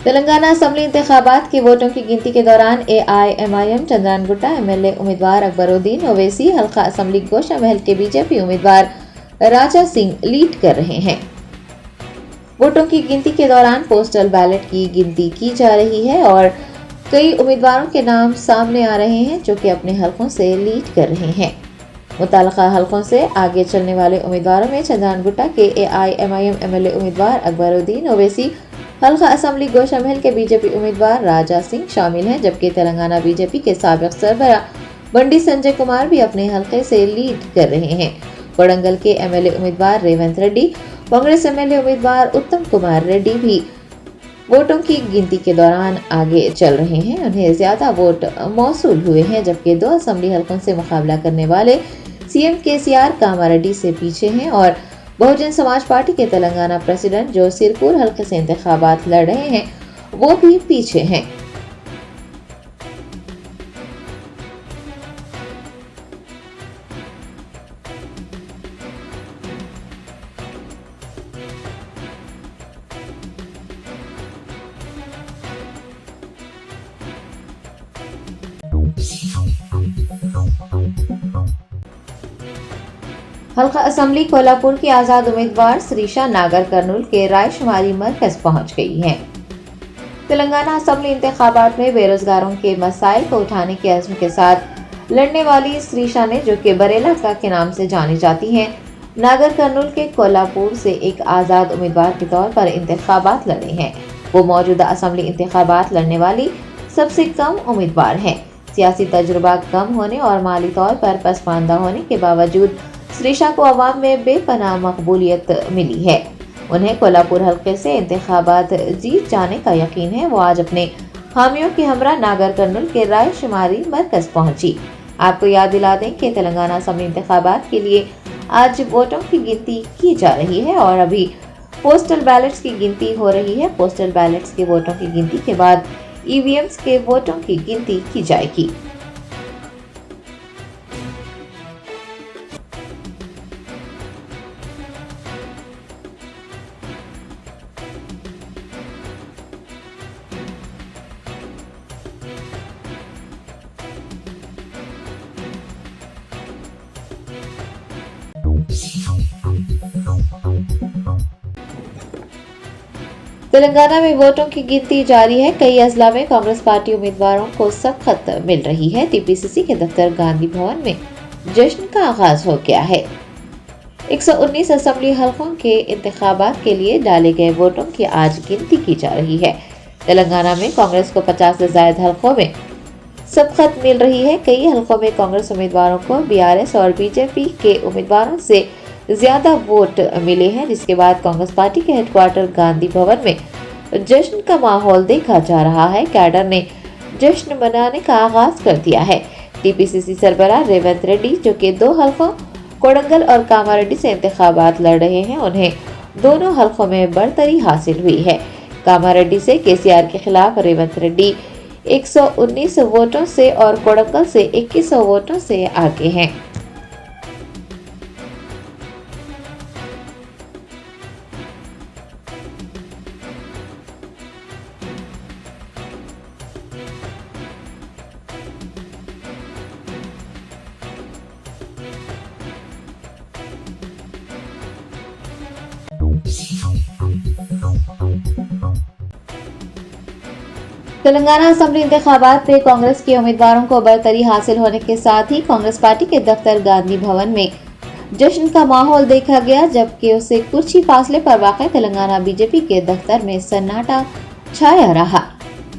Telangana assembly इंतखाबात के वोटों की गिनती के दौरान AIMIM चंद्रानगुट्टा MLA उम्मीदवार अकबरुद्दीन ओवैसी, हल्का असेंबली गोशा महल के बीजेपी उम्मीदवार राजा सिंह लीड कर रहे हैं। वोटों की गिनती के दौरान पोस्टल बैलेट की गिनती की जा रही है और कई उम्मीदवारों के नाम सामने आ रहे हैं जो कि अपने हलकों से लीड कर रहे हैं। मुताल्लिका हलकों से आगे चलने वाले उम्मीदवारों में चंद्रानगुट्टा के AIMIM MLA उम्मीदवार अकबरुद्दीन ओवैसी, हल्का असेंबली गोशा महल के बीजेपी उम्मीदवार राजा सिंह शामिल हैं, जबकि तेलंगाना बीजेपी के साबिक सरबरा बंडी संजय कुमार भी अपने हलके से लीड कर रहे हैं। कोडंगल के MLA उम्मीदवार रेवंत रेड्डी, कांग्रेस MLA उम्मीदवार उत्तम कुमार रेड्डी भी वोटों की गिनती के दौरान आगे चल रहे हैं। उन्हें ज्यादा वोट मौसूल हुए हैं, जबकि 2 असेंबली हलकों से मुकाबला करने वाले CM KCR कामारेड्डी से पीछे हैं और बहुजन समाज पार्टी के तेलंगाना प्रेसिडेंट जो सिरपुर हल्के से इंतखाबात लड़ रहे हैं वो भी पीछे हैं। हल्का असेंबली कोल्हापुर की आजाद उम्मीदवार श्रीशा नागर कर्नूल के रायशुमारी मरकज पहुंच गई हैं। तेलंगाना असेंबली इंतखाबात में बेरोजगारों के मसाइल को उठाने के अज़्म के साथ लड़ने वाली श्रीशा ने, जो कि बरेला का के नाम से जानी जाती हैं, नागर कर्नूल के कोल्हापुर से एक आजाद उम्मीदवार के तौर पर इंतखाबात लड़े हैं। वो मौजूदा असेंबली इंतखाबात लड़ने वाली सबसे कम उम्मीदवार हैं। सियासी तजुर्बा कम होने और माली तौर पर पसमानदा होने के बावजूद श्रीशा को अवाम में बेपनाह मकबूलियत मिली है। उन्हें कोल्हापुर हल्के से इंतखाबात जीत जाने का यकीन है। वो आज अपने हामियों के हमरा नागर कर्नूल के रायशुमारी मरकज पहुंची। आपको याद दिला दें कि तेलंगाना असेंबली इंतखाबात के लिए आज वोटों की गिनती की जा रही है और अभी पोस्टल बैलेट्स की गिनती हो रही है। पोस्टल बैलेट्स के वोटों की गिनती के बाद EVMs के वोटों की गिनती की जाएगी। तेलंगाना में वोटों की गिनती जारी है। कई अजला में कांग्रेस पार्टी उम्मीदवारों को सख्त मिल रही है। TPCC के दफ्तर गांधी भवन में जश्न का आगाज हो गया है। 119 असेंबली हलकों के इंतखाबात के लिए डाले गए वोटों की आज गिनती की जा रही है। तेलंगाना में कांग्रेस को 50 से ज्यादा हलकों में सबकत मिल रही है। कई हलकों में कांग्रेस उम्मीदवारों को BRS और BJP के उम्मीदवारों से ज्यादा वोट मिले हैं, जिसके बाद कांग्रेस पार्टी के हेडक्वार्टर गांधी भवन में जश्न का माहौल देखा जा रहा है। कैडर ने जश्न मनाने का आगाज कर दिया है। TPCC सरबराह रेवंत रेड्डी, जो कि 2 हलकों कोडंगल और कामारेड्डी से इंतखाबात लड़ रहे हैं, उन्हें दोनों हलकों में बढ़तरी हासिल हुई है। कामारेड्डी से KCR के खिलाफ रेवंत रेड्डी 119 वोटों से और कोडंगल से 2100 वोटों से आगे हैं। तेलंगाना असेंबली इंतखाबात में कांग्रेस के उम्मीदवारों को बढ़तरी हासिल होने के साथ ही कांग्रेस पार्टी के दफ्तर गांधी भवन में जश्न का माहौल देखा गया, जबकि उससे कुछ ही फासले पर वाक़ तेलंगाना BJP के दफ्तर में सन्नाटा छाया रहा।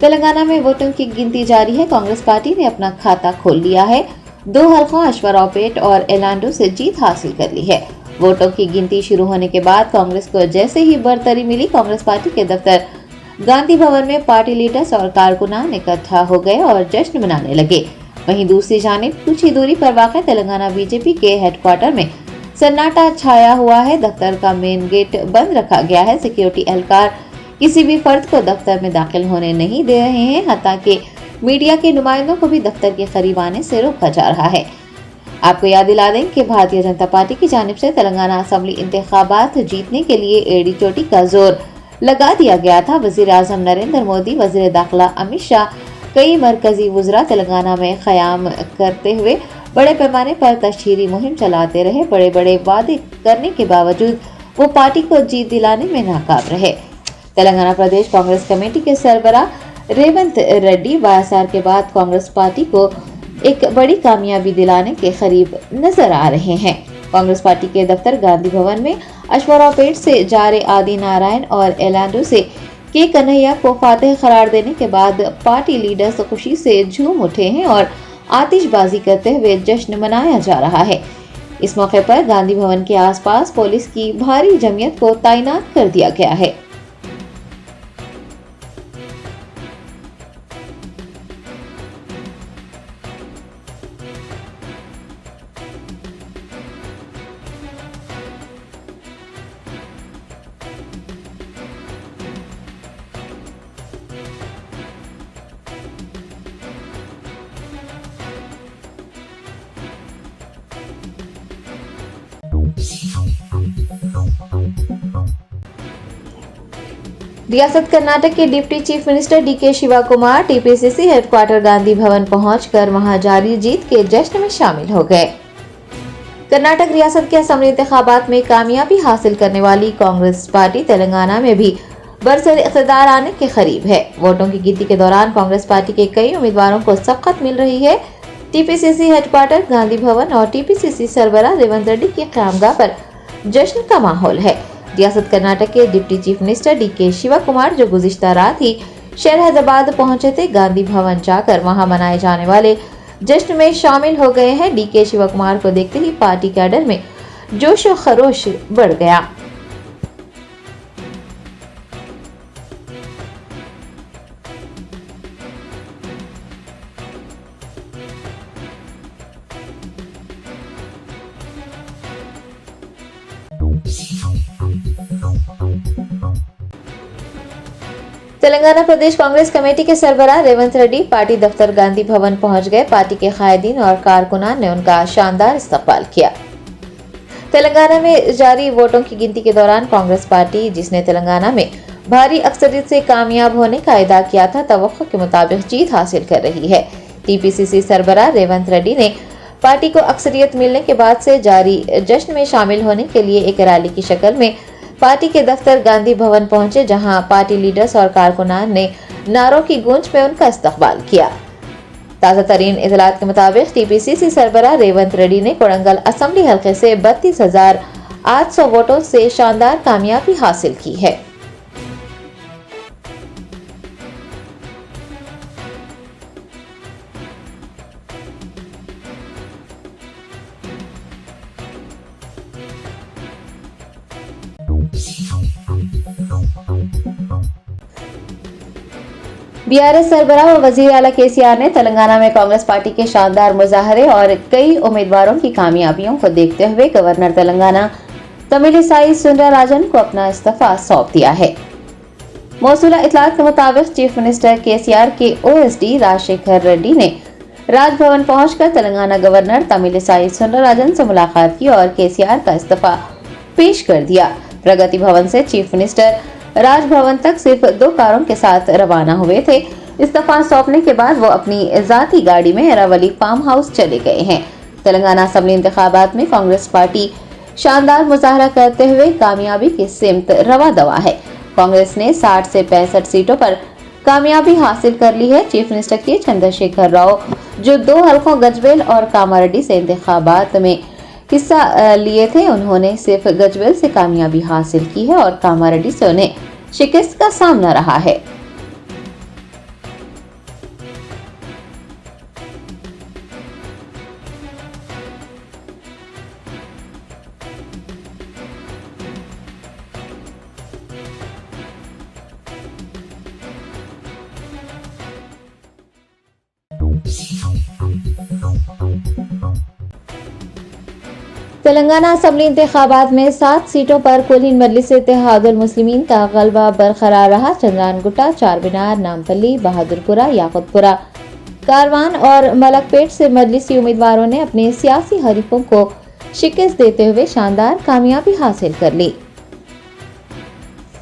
तेलंगाना में वोटों की गिनती जारी है। कांग्रेस पार्टी ने अपना खाता खोल लिया है। 2 हलकों अश्वारावपेट और एलांडो से जीत हासिल कर ली है। वोटों की गिनती शुरू होने के बाद कांग्रेस को जैसे ही बढ़तरी मिली, कांग्रेस पार्टी के दफ्तर गांधी भवन में पार्टी लीडर्स और कारकुनान इकट्ठा हो गए और जश्न मनाने लगे। वहीं दूसरी जानिब कुछ ही दूरी पर वाक़ तेलंगाना BJP के हेडक्वार्टर में सन्नाटा छाया हुआ है। दफ्तर का मेन गेट बंद रखा गया है। सिक्योरिटी एहलकार किसी भी फर्द को दफ्तर में दाखिल होने नहीं दे रहे हैं। हालांकि मीडिया के नुमाइंदों को भी दफ्तर के करीब आने से रोका जा रहा है। आपको याद दिला दें कि भारतीय जनता पार्टी की जानिब से तेलंगाना असेंबली इंतखाबात जीतने के लिए एड़ी चोटी का जोर लगा दिया गया था। वजीर आजम नरेंद्र मोदी, वजीर दाखिला अमित शाह, कई मरकजी वज़रा तेलंगाना में क़याम करते हुए बड़े पैमाने पर तशहीरी मुहिम चलाते रहे। बड़े बड़े वादे करने के बावजूद वो पार्टी को जीत दिलाने में नाकाम रहे। तेलंगाना प्रदेश कांग्रेस कमेटी के सरबराह रेवंत रेड्डी वाईएसआर के बाद कांग्रेस पार्टी को एक बड़ी कामयाबी दिलाने के करीब नजर आ रहे हैं। कांग्रेस पार्टी के दफ्तर गांधी भवन में अश्वरापेट से जारे आदि नारायण और एलांडो से के कन्हैया को फातेह करार देने के बाद पार्टी लीडर्स खुशी से झूम उठे हैं और आतिशबाजी करते हुए जश्न मनाया जा रहा है। इस मौके पर गांधी भवन के आसपास पुलिस की भारी जमीयत को तैनात कर दिया गया है। रियासत कर्नाटक के deputy chief minister DK Shiva Kumar TPCC headquarter Gandhi Bhavan पहुंचकर वहां जारी जीत के जश्न में शामिल हो गए। कर्नाटक रियासत के असेंबली इंतखाबात में कामयाबी हासिल करने वाली कांग्रेस पार्टी तेलंगाना में भी बरसर इख्तिदार आने के करीब है। वोटों की गिनती के दौरान कांग्रेस पार्टी के कई उम्मीदवारों को सबकत मिल रही है। टीपीसीसी हेडक्वार्टर गांधी भवन और टीपीसीसी सरबराह रेवंत रेड्डी की क़यामगाह पर जश्न का माहौल है। रियासत कर्नाटक के deputy chief minister DK Shiva Kumar जो गुज़िश्ता रात ही शहर हैदराबाद पहुंचे थे, गांधी भवन जाकर वहां मनाए जाने वाले जश्न में शामिल हो गए हैं। डीके शिवा कुमार को देखते ही पार्टी कैडर में जोश और खरोश बढ़ गया। तेलंगाना प्रदेश कांग्रेस कमेटी के सरबराह रेवंत रेड्डी पार्टी दफ्तर गांधी भवन पहुंच गए। पार्टी के कायदीन और कारकुनान ने उनका शानदार इस्तकबाल किया। तेलंगाना में जारी वोटों की गिनती के दौरान कांग्रेस पार्टी, जिसने तेलंगाना में भारी अक्सरियत से कामयाब होने का अदा किया था, तवक्को के मुताबिक जीत हासिल कर रही है। टीपीसीसी सरबराह रेवंत रेड्डी ने पार्टी को अक्सरियत मिलने के बाद से जारी जश्न में शामिल होने के लिए एक रैली की शक्ल में पार्टी के दफ्तर गांधी भवन पहुंचे, जहां पार्टी लीडर्स और कारकुनान ने नारों की गूंज में उनका इस्तकबाल किया। ताज़ा तरीन इतलात के मुताबिक टीपीसीसी सरबराह रेवंत रेड्डी ने कोड़ंगल असेंबली हल्के से 32,800 वोटों से शानदार कामयाबी हासिल की है। बीआरएस सरबराह और वजीर आला केसीआर ने तेलंगाना में कांग्रेस पार्टी के शानदार मुजाहरे और कई उम्मीदवारों की कामयाबियों को देखते हुए गवर्नर तेलंगाना तमिलिसाई सुंदरराजन को अपना इस्तीफा सौंप दिया है। मौसूला इतलात के मुताबिक चीफ मिनिस्टर केसीआर के ओएसडी राजशेखर रेड्डी ने राजभवन पहुंचकर तेलंगाना गवर्नर तमिलिसाई सुंदरराजन से मुलाकात की और केसीआर का इस्तीफा पेश कर दिया। प्रगति भवन से चीफ मिनिस्टर राजभवन तक सिर्फ 2 कारों के साथ रवाना हुए थे। इस्तीफा सौंपने के बाद वो अपनी जाती गाड़ी में एरावली फार्म हाउस चले गए हैं। तेलंगाना असेंबली इंतखाबात में कांग्रेस पार्टी शानदार मुजाहरा करते हुए कामयाबी की सिमत रवा दवा है। कांग्रेस ने 60 से 65 सीटों पर कामयाबी हासिल कर ली है। चीफ मिनिस्टर के चंद्रशेखर राव, जो 2 हलकों गजवेल और कामारेड्डी से इंतखाबात में हिस्सा लिए थे, उन्होंने सिर्फ गजवेल से कामयाबी हासिल की है और कामारेड्डी से उन्हें शिकस्त का सामना रहा है। तेलंगाना असेंबली इंतखाबात में 7 सीटों पर कुलीन मजलिस इत्तेहादुल मुस्लिमीन का गलबा बरकरार रहा। चंद्रानगुट्टा, चारमीनार, नामपल्ली, बहादुरपुरा, याकुतपुरा, कारवान और मलकपेट से मजलिसी उम्मीदवारों ने अपने सियासी हरीफों को शिकस्त देते हुए शानदार कामयाबी हासिल कर ली।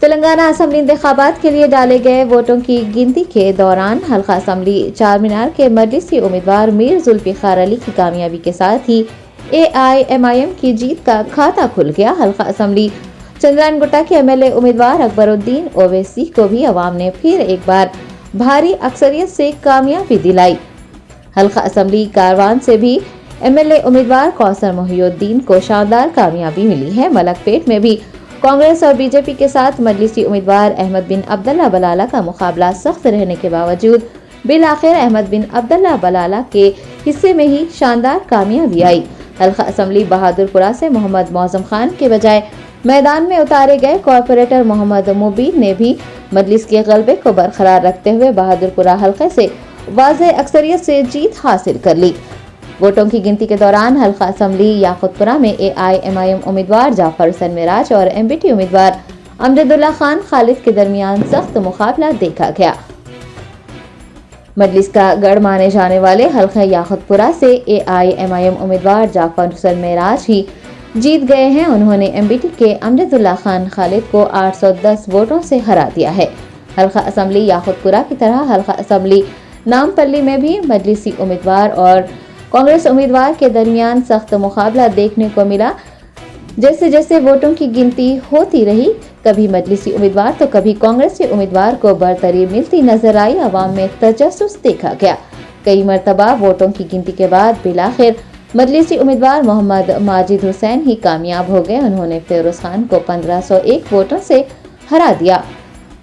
तेलंगाना असेंबली इंतखाबात के लिए डाले गए वोटों की गिनती के दौरान हल्का असेंबली चार मीनार के मजलिसी उम्मीदवार मीर जुल्फिकार अली की कामयाबी के साथ ही AIMIM की जीत का खाता खुल गया। हल्का असेंबली चंद्रानगुट्टा के MLA उम्मीदवार अकबरुद्दीन ओवैसी को भी अवाम ने फिर एक बार भारी अक्सरियत से कामयाबी दिलाई। हल्का असेंबली कारवान से भी MLA उम्मीदवार कौसर मोहिउद्दीन को शानदार कामयाबी मिली है। मलकपेट में भी कांग्रेस और बीजेपी के साथ मजलिसी उम्मीदवार अहमद बिन अब्दुल्ला बलाला का मुकाबला सख्त रहने के बावजूद बिलाखिर अहमद बिन अब्दुल्ला बलाला के हिस्से में ही शानदार कामयाबी आई। हल्का असेंबली बहादुरपुरा से मोहम्मद मौजम खान के बजाय मैदान में उतारे गए कॉर्पोरेटर मोहम्मद मुबीन ने भी मजलिस के गलबे को बरकरार रखते हुए बहादुरपुरा हल्के से वाज़ेह अक्सरियत से जीत हासिल कर ली। वोटों की गिनती के दौरान हल्का असेंबली याकुतपुरा में AIMIM उम्मीदवार जाफर हुसैन मिराज और MBT उम्मीदवार अमजदुल्ला खान खालिद के दरमियान सख्त मुकाबला देखा गया। मजलिस का गढ़ माने जाने वाले हल्का याकुतपुरा से AIMIM उम्मीदवार जाफर हुसैन मिराज ही जीत गए हैं। उन्होंने MBT के अमजदुल्ला खान खालिद को 810 वोटों से हरा दिया है। हल्का असेंबली याकुतपुरा की तरह हल्का असेंबली नामपल्ली में भी मजलिसी उम्मीदवार और कांग्रेस उम्मीदवार के दरमियान सख्त मुकाबला देखने को मिला। जैसे जैसे वोटों की गिनती होती रही, कभी मजलिसी उम्मीदवार तो कभी कांग्रेसी उम्मीदवार को बरतरी मिलती नजर आई। अवाम में तजस्सुस देखा गया। कई मरतबा वोटों की गिनती के बाद बिलाखिर मजलिसी उम्मीदवार मोहम्मद माजिद हुसैन ही कामयाब हो गए। उन्होंने फिरोज खान को 1501 वोटों से हरा दिया।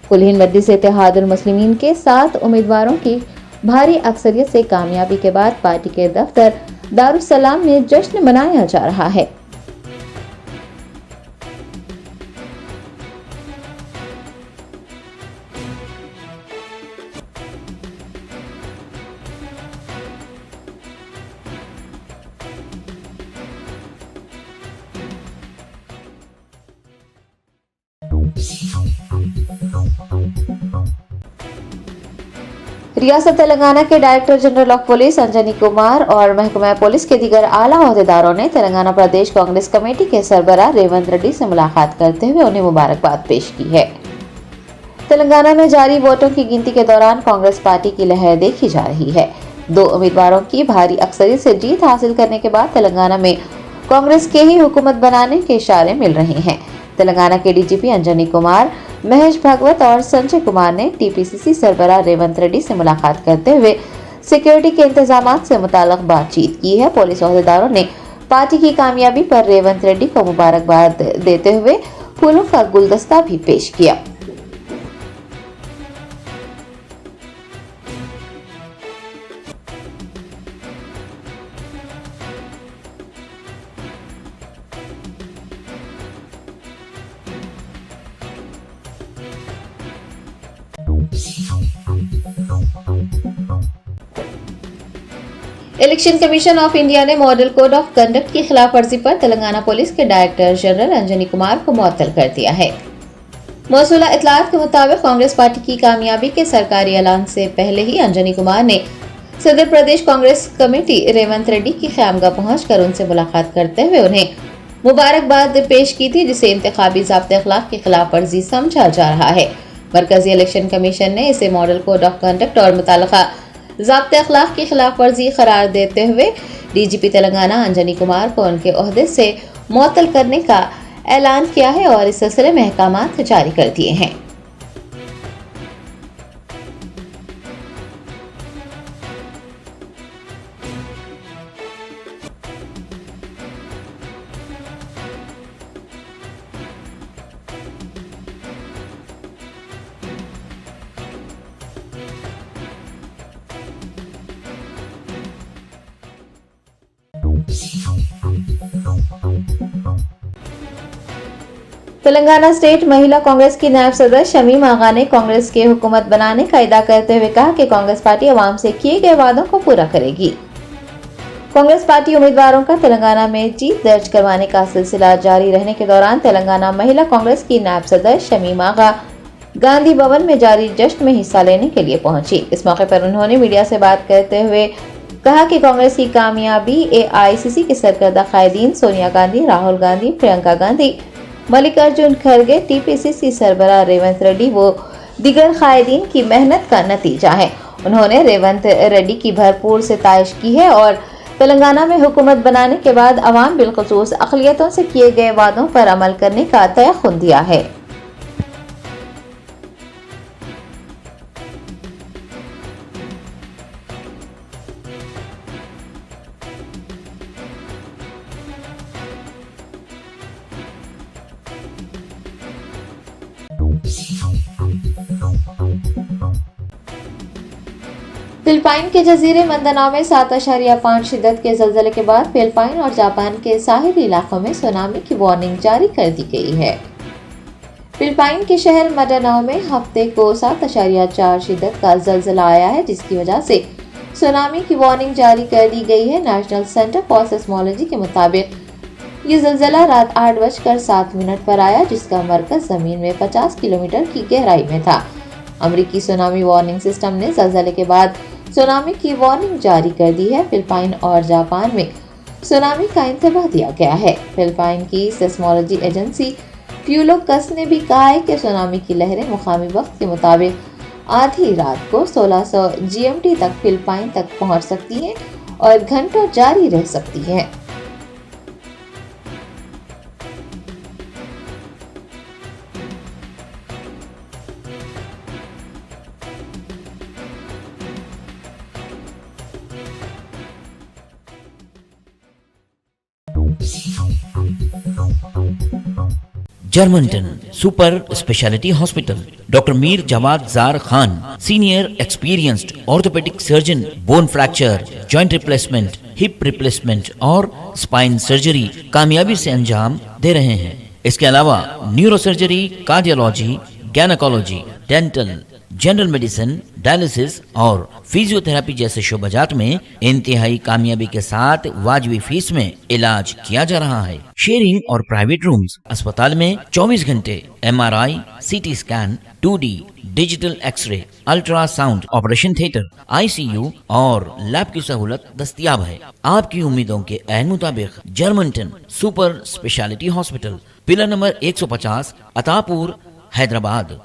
कुल हिंद मजलिस इत्तेहादुल मुस्लिमीन के 7 उम्मीदवारों की भारी अक्सरियत से कामयाबी के बाद पार्टी के दफ्तर दारुस्सलाम में जश्न मनाया जा रहा है। रियासत तेलंगाना के director general of police Anjani Kumar और महकमा पुलिस के दीगर आला ओहदेदारों ने तेलंगाना प्रदेश कांग्रेस कमेटी के सरबराह रेवंत रेड्डी से मुलाकात करते हुए उन्हें मुबारकबाद पेश की है। तेलंगाना में जारी वोटों की गिनती के दौरान कांग्रेस पार्टी की लहर देखी जा रही है। 2 उम्मीदवारों की भारी अक्सरियत से जीत हासिल करने के बाद तेलंगाना में कांग्रेस के ही हुकूमत बनाने के इशारे मिल रहे हैं। तेलंगाना के DGP अंजनी कुमार, महेश भागवत और संजय कुमार ने TPCC सरबराह रेवंत रेड्डी से मुलाकात करते हुए सिक्योरिटी के इंतजामात से मुताल्लिक बातचीत की है। पुलिस ओहदेदारों ने पार्टी की कामयाबी पर रेवंत रेड्डी को मुबारकबाद देते हुए फूलों का गुलदस्ता भी पेश किया। इलेक्शन कमीशन ऑफ इंडिया ने मॉडल कोड ऑफ कंडक्ट की खिलाफ वर्जी पर तेलंगाना पुलिस के डायरेक्टर जनरल अंजनी कुमार को मुअत्तल कर दिया है। मौसूला इत्तलात के मुताबिक कांग्रेस पार्टी की कामयाबी के सरकारी ऐलान से पहले ही अंजनी कुमार ने सदर प्रदेश कांग्रेस कमेटी रेवंत रेड्डी की ख़यामगाह पहुंचकर उनसे मुलाकात करते हुए उन्हें मुबारकबाद पेश की थी, जिसे इंतखाबी ज़ाब्ते अखलाक की खिलाफ वर्जी समझा जा रहा है। मरकजी इलेक्शन कमीशन ने इसे मॉडल कोड ऑफ कंडक्ट और मुताल्लिका ज़ाब्ते अखलाक की खिलाफ वर्जी करार देते हुए DGP तेलंगाना अंजनी कुमार को उनके ओहदे से मुअत्तल करने का ऐलान किया है और इस सिलसिले में अहकामात जारी कर दिए हैं। तेलंगाना स्टेट महिला कांग्रेस की नायब सदर शमीम आगा ने कांग्रेस के हुकूमत बनाने का इदा करते हुए कहा कि कांग्रेस पार्टी अवाम से किए गए वादों को पूरा करेगी। कांग्रेस पार्टी उम्मीदवारों का तेलंगाना में जीत दर्ज करवाने का सिलसिला जारी रहने के दौरान तेलंगाना महिला कांग्रेस की नायब सदर शमीम आगा गांधी भवन में जारी जश्न में हिस्सा लेने के लिए पहुंची। इस मौके पर उन्होंने मीडिया से बात करते हुए कहा कि कांग्रेस की कामयाबी एआईसीसी के सरकर्दा कायदीन सोनिया गांधी, राहुल गांधी, प्रियंका गांधी, मल्लिकार्जुन खड़गे, टीपीसीसी सरबराह रेवंत रेड्डी व दीगर कायदीन की मेहनत का नतीजा है। उन्होंने रेवंत रेड्डी की भरपूर सिताइश की है और तेलंगाना में हुकूमत बनाने के बाद अवाम बिलखुसूस अक़लियतों से किए गए वादों पर अमल करने का तयक़ुन दिया है। फिलिपाइन के जजीरे मंदानाओ में 7.5 शिद्दत के ज़लज़ले के बाद फिलिपाइन और जापान के साहिली इलाकों में सुनामी की वार्निंग जारी कर दी गई है। फिलिपाइन के शहर मंदानाओ में हफ्ते को 7.4 शिद्दत का ज़लज़ला आया है, जिसकी वजह से सुनामी की वार्निंग जारी कर दी गई है। नेशनल सेंटर फॉर सेस्मोलॉजी के मुताबिक ये ज़लज़ला रात 8:07 पर आया, जिसका मरकज़ ज़मीन में 50 किलोमीटर की गहराई में था। अमरीकी सुनामी वार्निंग सिस्टम ने ज़लज़ले के बाद सुनामी की वार्निंग जारी कर दी है। फिलिपाइन और जापान में सुनामी का इंतबाह दिया गया है। फिलिपाइन की सेस्मोलॉजी एजेंसी प्यूलोकस ने भी कहा है कि सुनामी की लहरें मुकामी वक्त के मुताबिक आधी रात को 1600 GMT तक फिलिपाइन तक पहुंच सकती हैं और घंटों जारी रह सकती हैं। Germanton super speciality hospital, doctor Mir Jawad Jar Khan, senior experienced orthopaedic surgeon, bone fracture, joint replacement, hip replacement और स्पाइन सर्जरी कामयाबी से अंजाम दे रहे हैं। इसके अलावा neuro surgery, cardiology, gynaecology, dental, general medicine, dialysis और फिजियोथेरेपी जैसे शोबाजात में इंतहाई कामयाबी के साथ वाजबी फीस में इलाज किया जा रहा है। शेयरिंग और प्राइवेट रूम्स, अस्पताल में 24 घंटे MRI, CT scan, 2D digital x-ray, ultrasound, operation theatre, ICU और लैब की सहूलत दस्तयाब है। आपकी उम्मीदों के ऐन मुताबिक Germanton super speciality hospital, pillar number 150, Attapur, Hyderabad.